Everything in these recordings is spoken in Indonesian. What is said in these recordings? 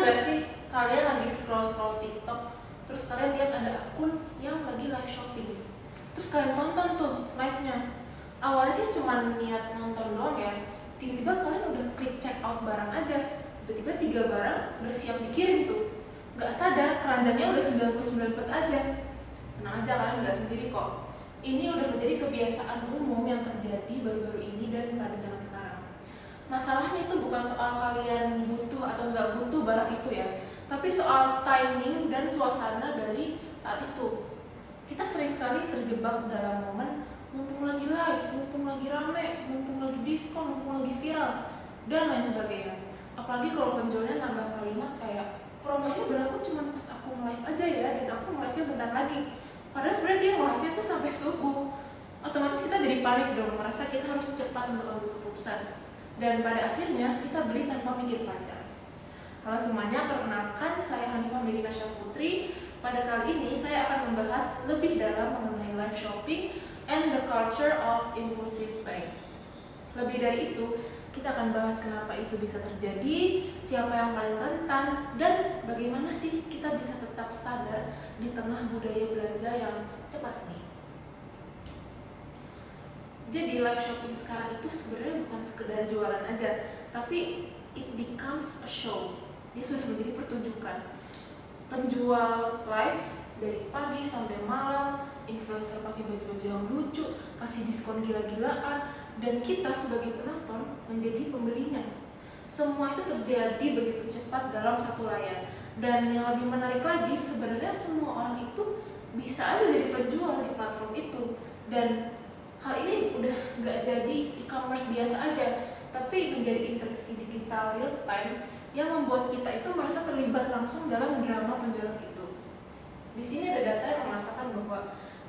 nggak sih kalian lagi scroll TikTok, terus kalian lihat ada akun yang lagi live shopping, terus kalian tonton tuh live-nya. Awalnya sih cuma niat nonton doang ya, tiba-tiba kalian udah klik check out barang aja, tiba-tiba 3 barang udah siap dikirim tuh. Nggak sadar keranjangnya udah 99 plus aja. Tenang aja, kalian nggak sendiri kok. Ini udah menjadi kebiasaan umum yang terjadi baru-baru ini dan pada zaman sekarang. Masalahnya itu bukan soal kalian butuh atau nggak butuh barang itu ya, tapi soal timing dan suasana dari saat itu. Kita sering sekali terjebak dalam momen mumpung lagi live, mumpung lagi rame, mumpung lagi diskon, mumpung lagi viral, dan lain sebagainya. Apalagi kalau penjualnya nambah kalimat kayak, promo ini berlaku cuma pas aku live aja ya, dan aku live-nya bentar lagi. Padahal sebenarnya dia live-nya tuh sampai subuh. Otomatis kita jadi panik dong, merasa kita harus cepat untuk ambil keputusan. Dan pada akhirnya kita beli tanpa mikir panjang. Halo semuanya, perkenalkan saya Hanifah Mirina Syafutri. Pada kali ini saya akan membahas lebih dalam mengenai live shopping and the culture of impulsive buying. Lebih dari itu, kita akan bahas kenapa itu bisa terjadi, siapa yang paling rentan, dan bagaimana sih kita bisa tetap sadar di tengah budaya belanja yang cepat ini. Jadi live shopping sekarang itu sebenarnya bukan sekedar jualan aja, tapi it becomes a show. Dia sudah menjadi pertunjukan. Penjual live dari pagi sampai malam, influencer pakai baju-baju yang lucu, kasih diskon gila-gilaan, dan kita sebagai penonton menjadi pembelinya. Semua itu terjadi begitu cepat dalam satu layar. Dan yang lebih menarik lagi, sebenarnya semua orang itu bisa aja jadi penjual di platform itu. Dan hal ini udah nggak jadi e-commerce biasa aja, tapi menjadi interaksi digital real time yang membuat kita itu merasa terlibat langsung dalam drama penjualan itu. Di sini ada data yang mengatakan bahwa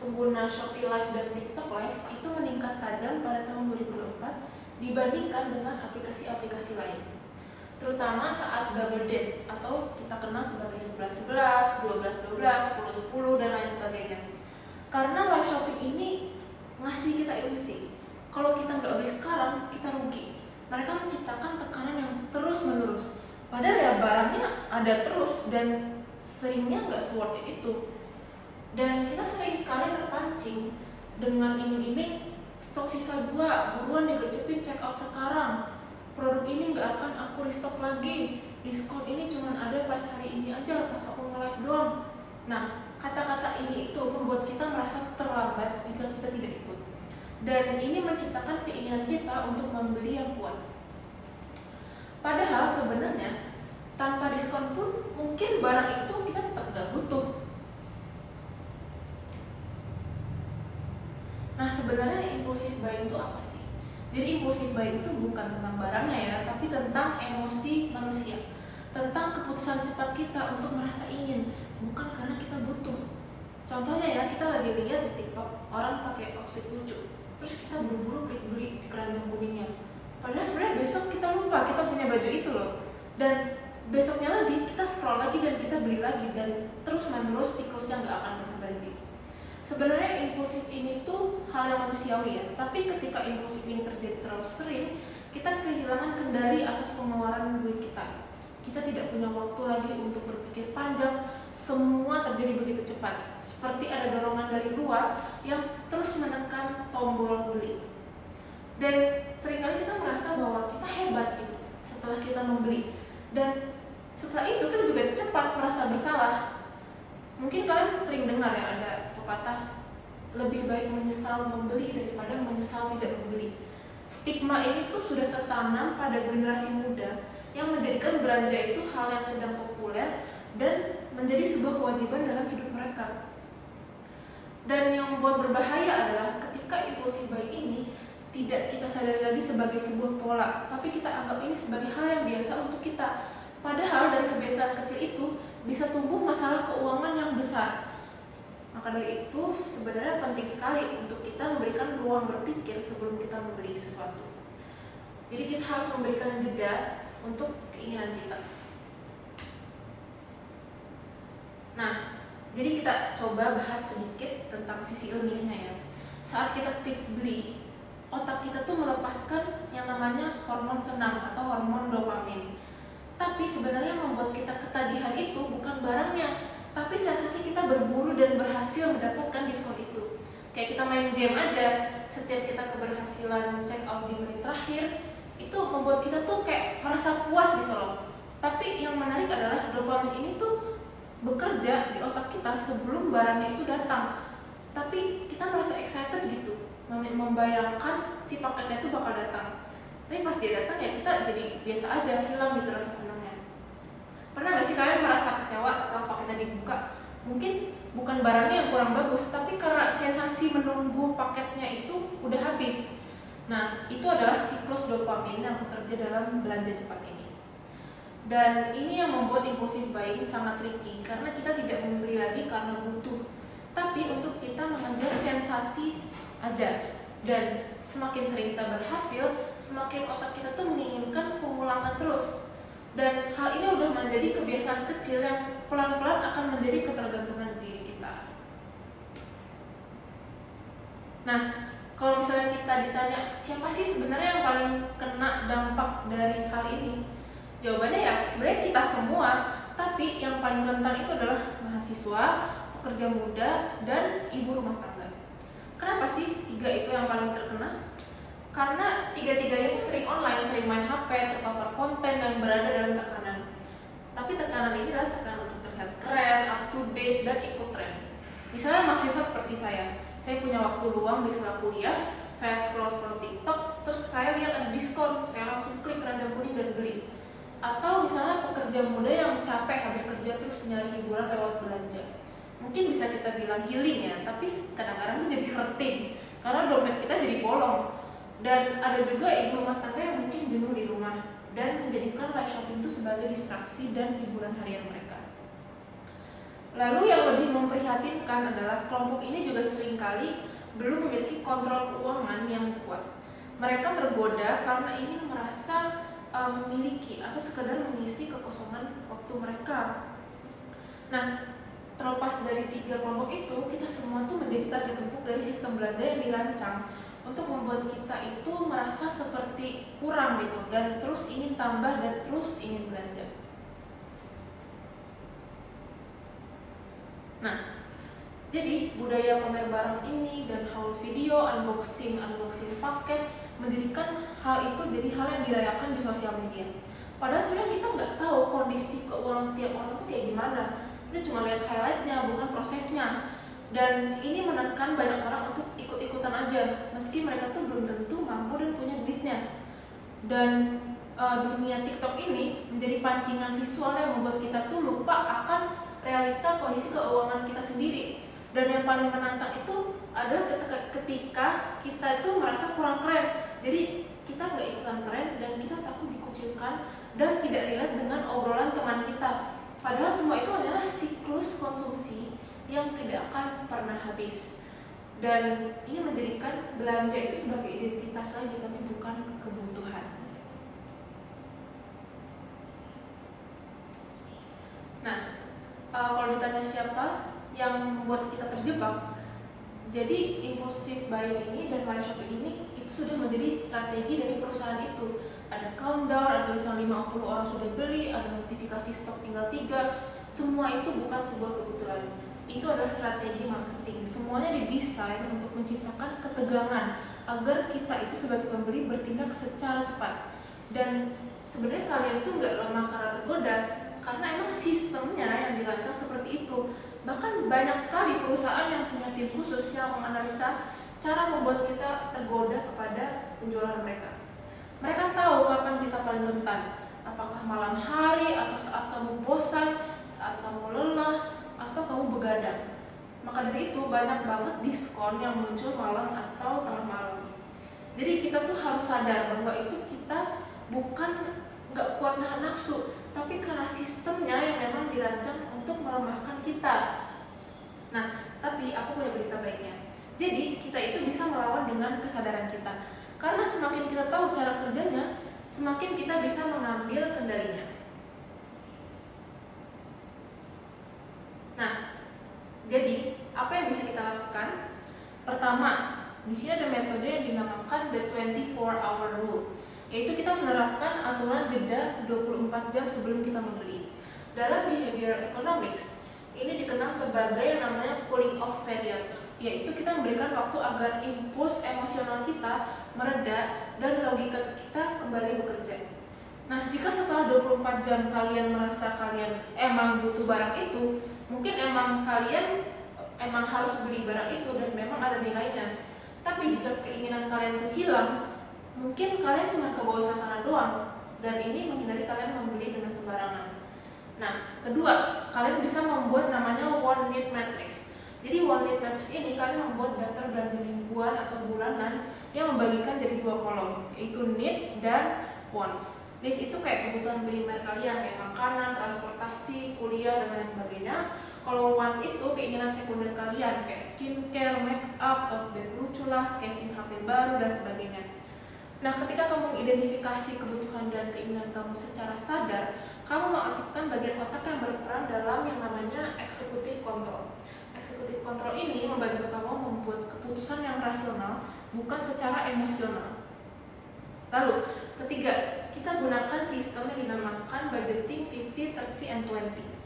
pengguna Shopee Live dan TikTok Live itu meningkat tajam pada tahun 2024 dibandingkan dengan aplikasi-aplikasi lain. Terutama saat double date atau kita kenal sebagai 11-11, 12-12, 10-10, dan lain sebagainya. Karena live shopping ini ngasih kita ilusi, kalau kita nggak beli sekarang, kita rugi. Mereka menciptakan tekanan yang terus-menerus. Padahal ya barangnya ada terus dan seringnya nggak se-worth it itu. Dan kita sering sekali terpancing dengan iming-iming stok sisa 2, buruan digercepin check out sekarang. Produk ini nggak akan aku restock lagi. Diskon ini cuma ada pas hari ini aja, pas aku nge-live doang. Nah, kata-kata ini itu membuat kita merasa terlambat jika kita tidak ikut. Dan ini menciptakan keinginan kita untuk membeli yang kuat. Padahal sebenarnya tanpa diskon pun mungkin barang itu kita tetap nggak butuh. Nah, sebenarnya impulsive buying itu apa sih? Jadi impulsive buying itu bukan tentang barangnya ya, tapi tentang emosi manusia. Tentang keputusan cepat kita untuk merasa ingin, bukan karena kita butuh. Contohnya ya, kita lagi lihat di TikTok orang pakai outfit lucu, terus kita buru-buru klik beli di keranjang kuningnya. Padahal sebenarnya besok kita lupa kita punya baju itu loh. Dan besoknya lagi kita scroll lagi dan kita beli lagi, dan terus-menerus siklusnya nggak akan pernah berhenti. Sebenarnya impulsif ini tuh hal yang manusiawi ya, tapi ketika impulsif ini terjadi terlalu sering, kita kehilangan kendali atas pengeluaran duit kita. Kita tidak punya waktu lagi untuk berpikir panjang, semua terjadi begitu cepat. Seperti ada dorongan dari luar yang terus menekan tombol beli. Dan seringkali kita merasa bahwa kita hebat gitu setelah kita membeli. Dan setelah itu kita juga cepat merasa bersalah. Mungkin kalian sering dengar ya ada pepatah, lebih baik menyesal membeli daripada menyesal tidak membeli. Stigma ini tuh sudah tertanam pada generasi muda yang menjadikan belanja itu hal yang sedang populer dan menjadi sebuah kewajiban dalam hidup mereka. Dan yang membuat berbahaya adalah ketika impulsif buying ini tidak kita sadari lagi sebagai sebuah pola, tapi kita anggap ini sebagai hal yang biasa untuk kita. Padahal dari kebiasaan kecil itu bisa tumbuh masalah keuangan yang besar. Maka dari itu sebenarnya penting sekali untuk kita memberikan ruang berpikir sebelum kita membeli sesuatu. Jadi kita harus memberikan jeda untuk keinginan kita. Nah, jadi kita coba bahas sedikit tentang sisi ilmiahnya ya. Saat kita klik beli, otak kita tuh melepaskan yang namanya hormon senang atau hormon dopamin. Tapi sebenarnya yang membuat kita ketagihan itu bukan barangnya, tapi sensasi kita berburu dan berhasil mendapatkan diskon itu. Kayak kita main game aja, setiap kita keberhasilan check out di menit terakhir, itu membuat kita tuh kayak merasa puas gitu loh. Tapi yang menarik adalah dopamin ini tuh bekerja di otak kita sebelum barangnya itu datang. Tapi kita merasa excited gitu, membayangkan si paketnya itu bakal datang. Tapi pas dia datang ya kita jadi biasa aja, hilang gitu rasa senangnya. Pernah gak sih kalian merasa kecewa setelah paketnya dibuka? Mungkin bukan barangnya yang kurang bagus, tapi karena sensasi menunggu paketnya itu udah habis. Nah, itu adalah siklus dopamin yang bekerja dalam belanja cepat ini. Dan ini yang membuat impulsif buying sangat tricky, karena kita tidak membeli lagi karena butuh, tapi untuk kita mengejar sensasi aja. Dan semakin sering kita berhasil, semakin otak kita tuh menginginkan pengulangan terus. Dan hal ini udah menjadi kebiasaan kecil yang pelan-pelan akan menjadi ketergantungan diri kita. Nah, kalau misalnya kita ditanya siapa sih sebenarnya yang paling kena dampak dari hal ini, jawabannya ya sebenarnya kita semua. Tapi yang paling rentan itu adalah mahasiswa, pekerja muda, dan ibu rumah tangga. Kenapa sih tiga itu yang paling terkena? Karena tiga-tiganya itu sering online, sering main HP, terpapar konten, dan berada dalam tekanan. Tapi tekanan ini adalah tekanan untuk terlihat keren, up to date, dan ikut tren. Misalnya mahasiswa seperti saya punya waktu luang di sela kuliah, saya scroll TikTok, terus saya lihat ada diskon, saya langsung klik keranjang kuning dan beli. Atau misalnya pekerja muda yang capek habis kerja terus nyari hiburan lewat belanja. Mungkin bisa kita bilang healing ya, tapi kadang-kadang itu jadi hurting karena dompet kita jadi bolong. Dan ada juga ibu rumah tangga yang mungkin jenuh di rumah dan menjadikan live shopping itu sebagai distraksi dan hiburan harian mereka. Lalu yang lebih memprihatinkan adalah kelompok ini juga seringkali belum memiliki kontrol keuangan yang kuat. Mereka tergoda karena ingin merasa memiliki atau sekedar mengisi kekosongan waktu mereka. Nah, terlepas dari tiga kelompok itu, kita semua tuh menjadi target empuk dari sistem belanja yang dirancang untuk membuat kita itu merasa seperti kurang gitu, dan terus ingin tambah dan terus ingin belanja. Nah, jadi budaya pamer barang ini dan haul video, unboxing paket menjadikan hal itu jadi hal yang dirayakan di sosial media. Padahal sebenarnya kita nggak tahu kondisi keuangan tiap orang tuh kayak gimana. Kita cuma lihat highlightnya, bukan prosesnya. Dan ini menekan banyak orang untuk ikut-ikutan aja, meski mereka tuh belum tentu mampu dan punya duitnya. Dan dunia TikTok ini menjadi pancingan visual yang membuat kita tuh lupa akan realita kondisi keuangan kita sendiri. Dan yang paling menantang itu adalah ketika kita itu merasa kurang keren. Jadi kita nggak ikutan tren dan kita takut dikucilkan dan tidak relate dengan obrolan teman kita. Padahal semua itu adalah siklus konsumsi yang tidak akan pernah habis. Dan ini menjadikan belanja itu sebagai identitas lagi, tapi bukan kebutuhan. Nah, kalau ditanya siapa yang membuat kita terjebak, jadi impulsif buying ini dan live shopping ini itu sudah menjadi strategi dari perusahaan itu. Ada countdown, ada tulisan 50 orang sudah beli, ada notifikasi stok tinggal 3. Semua itu bukan sebuah kebetulan. Itu adalah strategi marketing. Semuanya didesain untuk menciptakan ketegangan agar kita itu sebagai pembeli bertindak secara cepat. Dan sebenarnya kalian itu nggak lemah karena tergoda, karena emang sistemnya yang dirancang seperti itu. Bahkan banyak sekali perusahaan yang punya tim khusus yang menganalisa cara membuat kita tergoda kepada penjualan mereka. Mereka tahu kapan kita paling rentan, apakah malam hari atau saat kamu bosan, saat kamu lelah, atau kamu begadang. Maka dari itu banyak banget diskon yang muncul malam atau tengah malam. Jadi kita tuh harus sadar bahwa itu kita bukan nggak kuat nahan nafsu, tapi karena sistemnya yang memang dirancang untuk melemahkan kita. Nah, tapi aku punya berita baiknya. Jadi kita itu bisa melawan dengan kesadaran kita. Karena semakin kita tahu cara kerjanya, semakin kita bisa mengambil kendalinya. Nah, jadi apa yang bisa kita lakukan? Pertama, di sini ada metode yang dinamakan the 24-hour rule. yaitu kita menerapkan aturan jeda 24 jam sebelum kita membeli. Dalam behavioral economics, ini dikenal sebagai yang namanya cooling off period, yaitu kita memberikan waktu agar impuls emosional kita mereda dan logika kita kembali bekerja. Nah, jika setelah 24 jam kalian merasa kalian emang butuh barang itu, mungkin emang kalian harus beli barang itu dan memang ada nilainya. Tapi jika keinginan kalian itu hilang, mungkin kalian cuma kebawa suasana doang, dan ini menghindari kalian membeli dengan sembarangan. Nah, kedua, kalian bisa membuat namanya one need matrix. Jadi one need matrix ini kalian membuat daftar belanja mingguan atau bulanan yang membagikan jadi 2 kolom, yaitu needs dan wants. Needs itu kayak kebutuhan primer kalian, kayak makanan, transportasi, kuliah, dan lain sebagainya. Kalau wants itu keinginan sekunder kalian, kayak skincare, make up, tote bag lucu lah, casing HP baru, dan sebagainya. Nah, ketika kamu mengidentifikasi kebutuhan dan keinginan kamu secara sadar, kamu mengaktifkan bagian otak yang berperan dalam yang namanya executive control. Executive control ini membantu kamu membuat keputusan yang rasional, bukan secara emosional. Lalu, ketiga, kita gunakan sistem yang dinamakan budgeting 50, 30, and 20.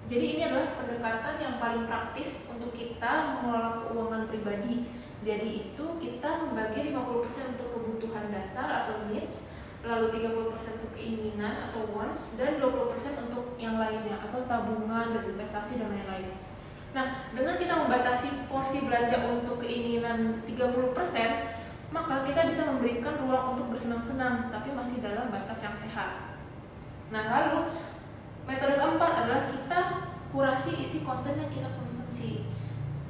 Jadi ini adalah pendekatan yang paling praktis untuk kita mengelola keuangan pribadi. Jadi itu kita membagi 50% untuk kebutuhan dasar atau needs, lalu 30% untuk keinginan atau wants, dan 20% untuk yang lainnya atau tabungan dan investasi dan lain-lain. Nah, dengan kita membatasi porsi belanja untuk keinginan 30%, maka kita bisa memberikan ruang untuk bersenang-senang, tapi masih dalam batas yang sehat. Nah, lalu metode keempat adalah kita kurasi isi konten yang kita konsumsi,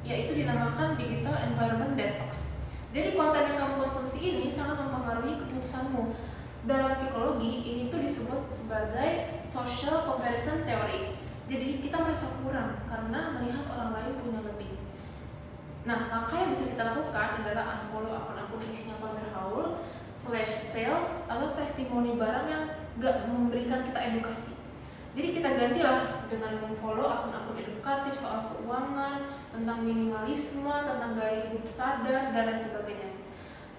yaitu dinamakan digital environment detox. Jadi konten yang kamu konsumsi ini sangat mempengaruhi keputusanmu. Dalam psikologi, ini tuh disebut sebagai social comparison theory. Jadi kita merasa kurang karena melihat orang lain punya lebih. Nah, langkah yang bisa kita lakukan adalah unfollow akun-akun yang isinya pamer haul, flash sale, atau testimoni barang yang gak memberikan kita edukasi. Jadi kita gantilah dengan memfollow akun-akun edukatif soal keuangan, tentang minimalisme, tentang gaya hidup sadar, dan lain sebagainya.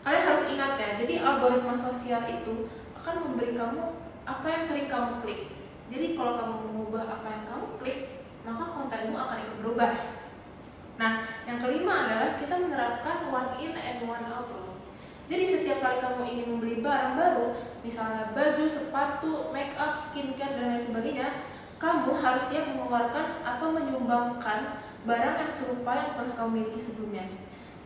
Kalian harus ingat ya, jadi algoritma sosial itu akan memberi kamu apa yang sering kamu klik. Jadi kalau kamu mengubah apa yang kamu klik, maka kontenmu akan ikut berubah. Nah, yang kelima adalah kita menerapkan one in and one out rule. Jadi setiap kali kamu ingin membeli barang baru, misalnya baju, sepatu, make up, skincare, dan lain sebagainya, kamu harus siap mengeluarkan atau menyumbangkan barang yang serupa yang telah kamu miliki sebelumnya.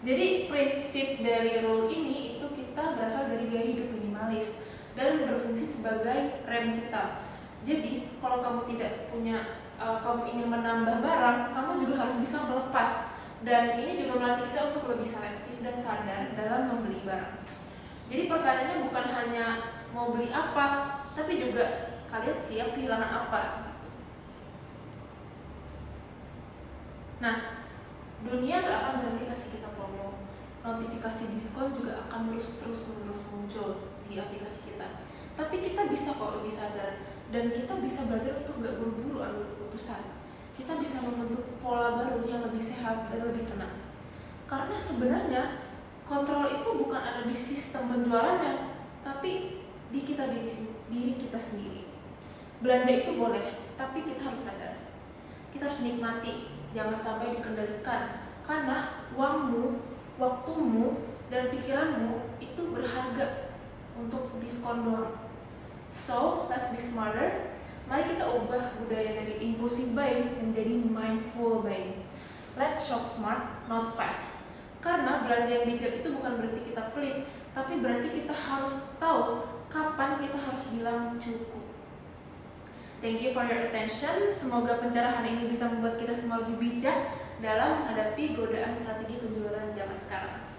Jadi prinsip dari rule ini itu kita berasal dari gaya hidup minimalis dan berfungsi sebagai rem kita. Jadi kalau kamu tidak punya, kamu ingin menambah barang, kamu juga harus bisa melepas. Dan ini juga melatih kita untuk lebih selektif dan sadar dalam membeli barang. Jadi pertanyaannya bukan hanya mau beli apa, tapi juga kalian siap kehilangan apa. Nah, dunia gak akan berhenti kasih kita promo. Notifikasi diskon juga akan terus-menerus muncul di aplikasi kita. Tapi kita bisa kok lebih sadar, dan kita bisa belajar untuk gak buru-buru ambil keputusan. Kita bisa membentuk pola baru yang lebih sehat dan lebih tenang. Karena sebenarnya kontrol itu bukan ada di sistem penjualannya, tapi di diri kita sendiri. Belanja itu boleh, tapi kita harus sadar. Kita harus nikmati, jangan sampai dikendalikan. Karena uangmu, waktumu, dan pikiranmu itu berharga untuk diskon doang. So, let's be smarter. Mari kita ubah budaya dari impulsive buying menjadi mindful buying. Let's shop smart, not fast. Karena belanja yang bijak itu bukan berarti kita pelit, tapi berarti kita harus tahu kapan kita harus bilang cukup. Thank you for your attention. Semoga pencerahan ini bisa membuat kita semua lebih bijak dalam menghadapi godaan strategi penjualan zaman sekarang.